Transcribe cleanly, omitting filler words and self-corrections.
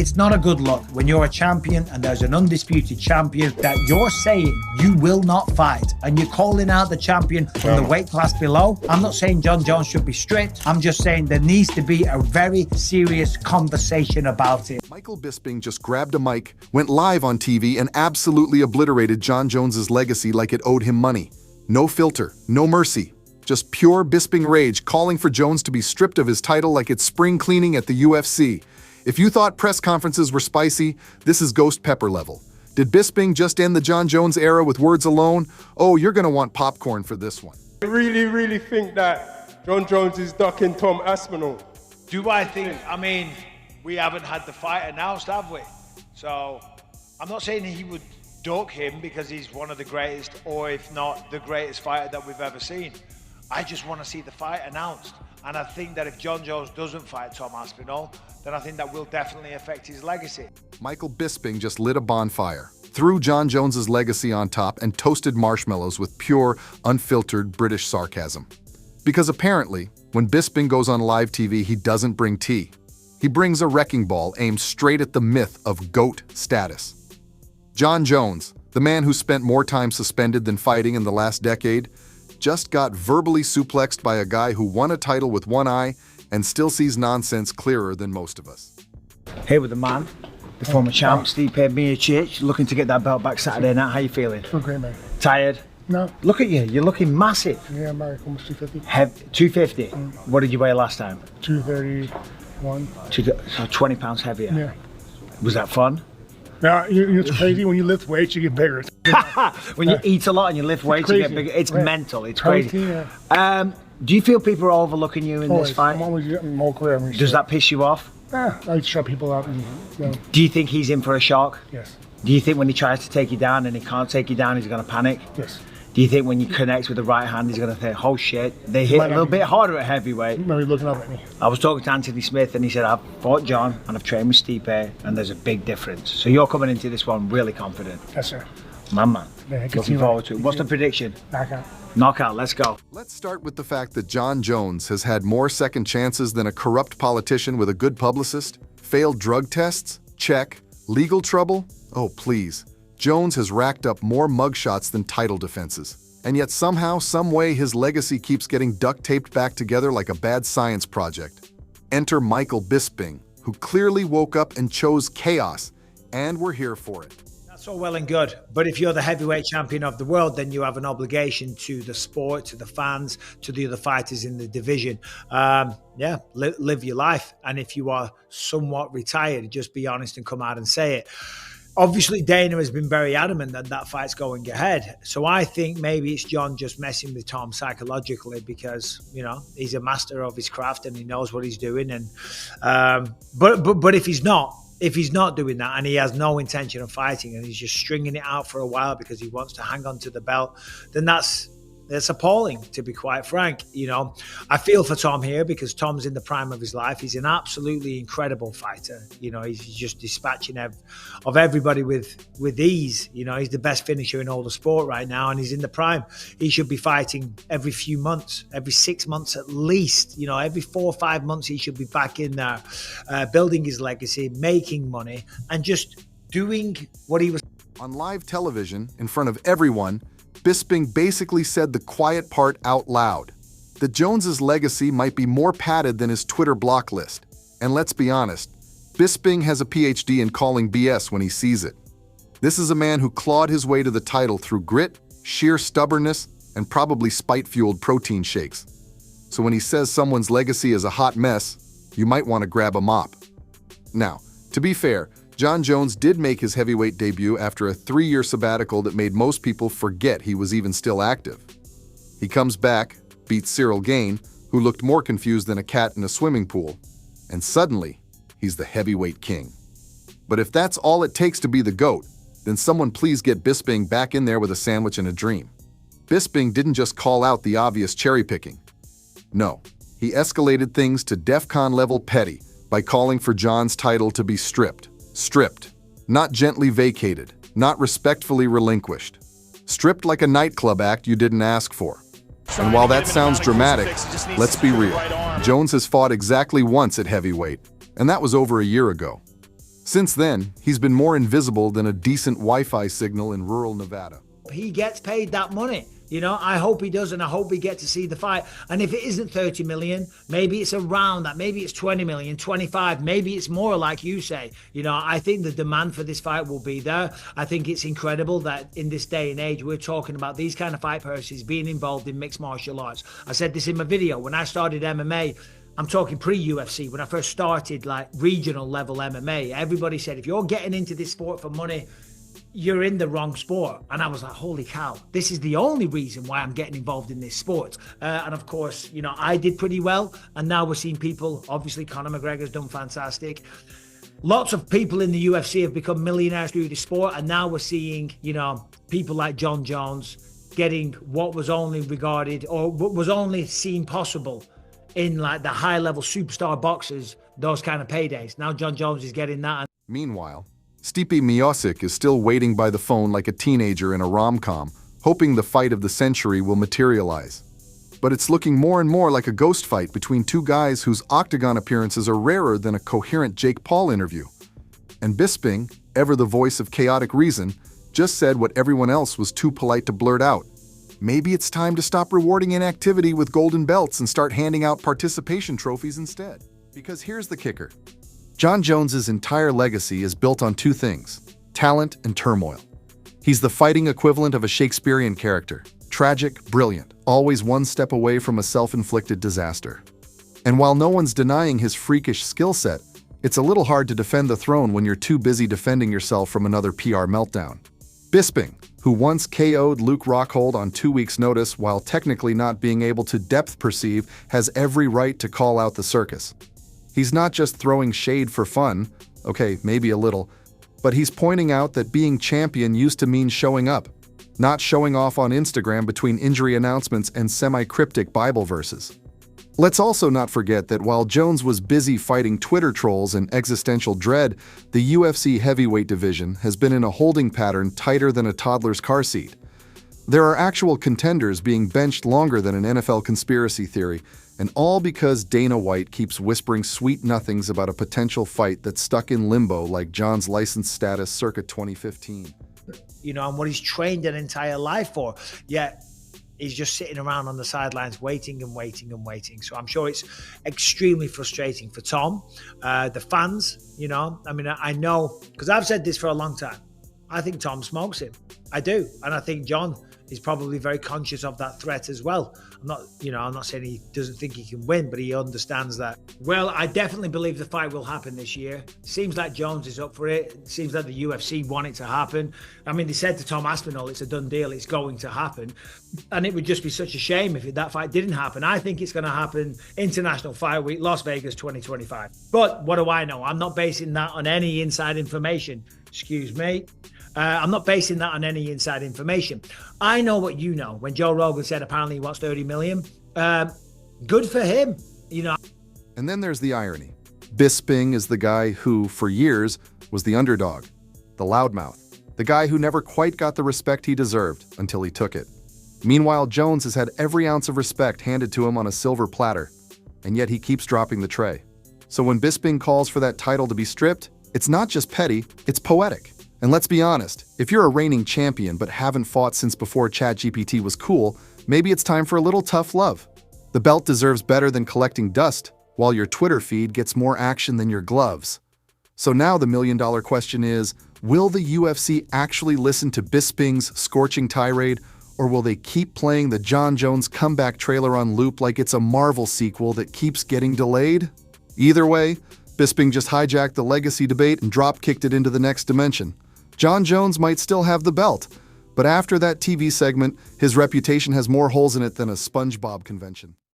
It's not a good look when you're a champion and there's an undisputed champion that you're saying you will not fight and you're calling out the champion from the weight class below. I'm not saying Jon Jones should be stripped. I'm just saying there needs to be a very serious conversation about it. Michael Bisping just grabbed a mic, went live on TV, and absolutely obliterated Jon Jones's legacy like it owed him money. No filter, no mercy. Just pure Bisping rage, calling for Jones to be stripped of his title like it's spring cleaning at the UFC. If you thought press conferences were spicy, this is ghost pepper level. Did Bisping just end the Jon Jones era with words alone? Oh, you're gonna want popcorn for this one. I really think that Jon Jones is ducking Tom Aspinall. Do I think, I mean, we haven't had the fight announced, have we? So, I'm not saying he would duck him because he's one of the greatest, or if not, the greatest fighter that we've ever seen. I just want to see the fight announced. And I think that if Jon Jones doesn't fight Tom Aspinall, then I think that will definitely affect his legacy. Michael Bisping just lit a bonfire, threw Jon Jones's legacy on top, and toasted marshmallows with pure, unfiltered British sarcasm. Because apparently, when Bisping goes on live TV, he doesn't bring tea. He brings a wrecking ball aimed straight at the myth of GOAT status. Jon Jones, the man who spent more time suspended than fighting in the last decade, just got verbally suplexed by a guy who won a title with one eye and still sees nonsense clearer than most of us. Here with the man, the former champ, Stipe Miocic, looking to get that belt back Saturday night. How you feeling? Feel great, man. Tired? No. Look at you, you're looking massive. Yeah, I'm like almost 250. 250? What did you weigh last time? 231. So 20 pounds heavier? Yeah. Was that fun? Yeah, it's crazy. When you lift weights, you get bigger. When you eat a lot and you lift weights, you get bigger. It's mental. It's crazy. Yeah. Do you feel people are overlooking you in this fight? I'm always getting more clear. Does that piss you off? Yeah, I shut people out. And, you know. Do you think he's in for a shock? Yes. Do you think when he tries to take you down and he can't take you down, he's going to panic? Yes. Do you think when you connect with the right hand, he's going to think, oh shit, they hit a little bit harder at heavyweight? Maybe looking up at me. I was talking to Anthony Smith and he said, I've fought Jon and I've trained with Stipe and there's a big difference. So you're coming into this one really confident. Yes, sir. Man. Yeah, looking forward to it. What's the prediction? Knockout. Knockout, let's go. Let's start with the fact that Jon Jones has had more second chances than a corrupt politician with a good publicist. Failed drug tests? Check. Legal trouble? Oh, please. Jones has racked up more mugshots than title defenses. And yet somehow, some way, his legacy keeps getting duct-taped back together like a bad science project. Enter Michael Bisping, who clearly woke up and chose chaos, and we're here for it. That's all well and good, but if you're the heavyweight champion of the world, then you have an obligation to the sport, to the fans, to the other fighters in the division. Live your life. And if you are somewhat retired, just be honest and come out and say it. Obviously, Dana has been very adamant that that fight's going ahead. So I think maybe it's Jon just messing with Tom psychologically because, you know, he's a master of his craft and he knows what he's doing. And but if he's not doing that and he has no intention of fighting and he's just stringing it out for a while because he wants to hang on to the belt, then that's appalling, to be quite frank. You know, I feel for Tom here because Tom's in the prime of his life. He's an absolutely incredible fighter. You know, he's just dispatching of everybody with ease. You know, he's the best finisher in all the sport right now, and he's in the prime. He should be fighting every few months, every 6 months at least. You know, every 4 or 5 months he should be back in there, building his legacy, making money, and just doing what he was. On live television, in front of everyone, Bisping basically said the quiet part out loud, that Jones's legacy might be more padded than his Twitter block list. And let's be honest, Bisping has a PhD in calling BS when he sees it. This is a man who clawed his way to the title through grit, sheer stubbornness, and probably spite-fueled protein shakes. So when he says someone's legacy is a hot mess, you might want to grab a mop. Now, to be fair, Jon Jones did make his heavyweight debut after a 3-year sabbatical that made most people forget he was even still active. He comes back, beats Cyril Gane, who looked more confused than a cat in a swimming pool, and suddenly, he's the heavyweight king. But if that's all it takes to be the GOAT, then someone please get Bisping back in there with a sandwich and a dream. Bisping didn't just call out the obvious cherry-picking. No, he escalated things to DEFCON level petty by calling for Jon's title to be stripped. Stripped, not gently vacated, not respectfully relinquished. Stripped like a nightclub act you didn't ask for. And while that sounds dramatic, let's be real. Jones has fought exactly once at heavyweight, and that was over a year ago. Since then, he's been more invisible than a decent Wi-Fi signal in rural Nevada. He gets paid that money. You know, I hope he does, and I hope we get to see the fight. And if it isn't 30 million, maybe it's around that. Maybe it's 20 million, 25, maybe it's more, like you say. You know, I think the demand for this fight will be there. I think it's incredible that in this day and age, we're talking about these kind of fight purses being involved in mixed martial arts. I said this in my video. When I started MMA, I'm talking pre-UFC, when I first started like regional level MMA, everybody said, if you're getting into this sport for money, you're in the wrong sport. And I was like, holy cow, this is the only reason why I'm getting involved in this sport. And of course, you know, I did pretty well. And now we're seeing people, obviously Conor McGregor's done fantastic. Lots of people in the UFC have become millionaires through the sport. And now we're seeing, you know, people like Jon Jones getting what was only regarded or what was only seen possible in like the high level superstar boxers, those kind of paydays. Now Jon Jones is getting that. Meanwhile, Stipe Miocic is still waiting by the phone like a teenager in a rom-com, hoping the fight of the century will materialize. But it's looking more and more like a ghost fight between two guys whose octagon appearances are rarer than a coherent Jake Paul interview. And Bisping, ever the voice of chaotic reason, just said what everyone else was too polite to blurt out. Maybe it's time to stop rewarding inactivity with golden belts and start handing out participation trophies instead. Because here's the kicker. Jon Jones's entire legacy is built on two things: talent and turmoil. He's the fighting equivalent of a Shakespearean character. Tragic, brilliant, always one step away from a self-inflicted disaster. And while no one's denying his freakish skill set, it's a little hard to defend the throne when you're too busy defending yourself from another PR meltdown. Bisping, who once KO'd Luke Rockhold on 2 weeks' notice while technically not being able to depth perceive, has every right to call out the circus. He's not just throwing shade for fun, okay, maybe a little, but he's pointing out that being champion used to mean showing up, not showing off on Instagram between injury announcements and semi-cryptic Bible verses. Let's also not forget that while Jones was busy fighting Twitter trolls and existential dread, the UFC heavyweight division has been in a holding pattern tighter than a toddler's car seat. There are actual contenders being benched longer than an NFL conspiracy theory, and all because Dana White keeps whispering sweet nothings about a potential fight that's stuck in limbo like John's license status circa 2015. You know, and what he's trained an entire life for, yet he's just sitting around on the sidelines waiting and waiting and waiting. So I'm sure it's extremely frustrating for Tom, the fans, you know. I mean, I know, because I've said this for a long time, I think Tom smokes him. I do. And I think John is probably very conscious of that threat as well. I'm not saying he doesn't think he can win, but he understands that. Well, I definitely believe the fight will happen this year. Seems like Jones is up for it. It seems like the UFC want it to happen. I mean, they said to Tom Aspinall, it's a done deal, it's going to happen. And it would just be such a shame if that fight didn't happen. I think it's going to happen International Fight Week, Las Vegas 2025. But what do I know? I'm not basing that on any inside information. Excuse me. I'm not basing that on any inside information. I know what you know. When Joe Rogan said apparently he wants 30 million, good for him, you know. And then there's the irony. Bisping is the guy who, for years, was the underdog, the loudmouth, the guy who never quite got the respect he deserved until he took it. Meanwhile, Jones has had every ounce of respect handed to him on a silver platter, and yet he keeps dropping the tray. So when Bisping calls for that title to be stripped, it's not just petty, it's poetic. And let's be honest, if you're a reigning champion but haven't fought since before ChatGPT was cool, maybe it's time for a little tough love. The belt deserves better than collecting dust, while your Twitter feed gets more action than your gloves. So now the million-dollar question is, will the UFC actually listen to Bisping's scorching tirade, or will they keep playing the Jon Jones comeback trailer on loop like it's a Marvel sequel that keeps getting delayed? Either way, Bisping just hijacked the legacy debate and drop-kicked it into the next dimension. Jon Jones might still have the belt, but after that TV segment, his reputation has more holes in it than a SpongeBob convention.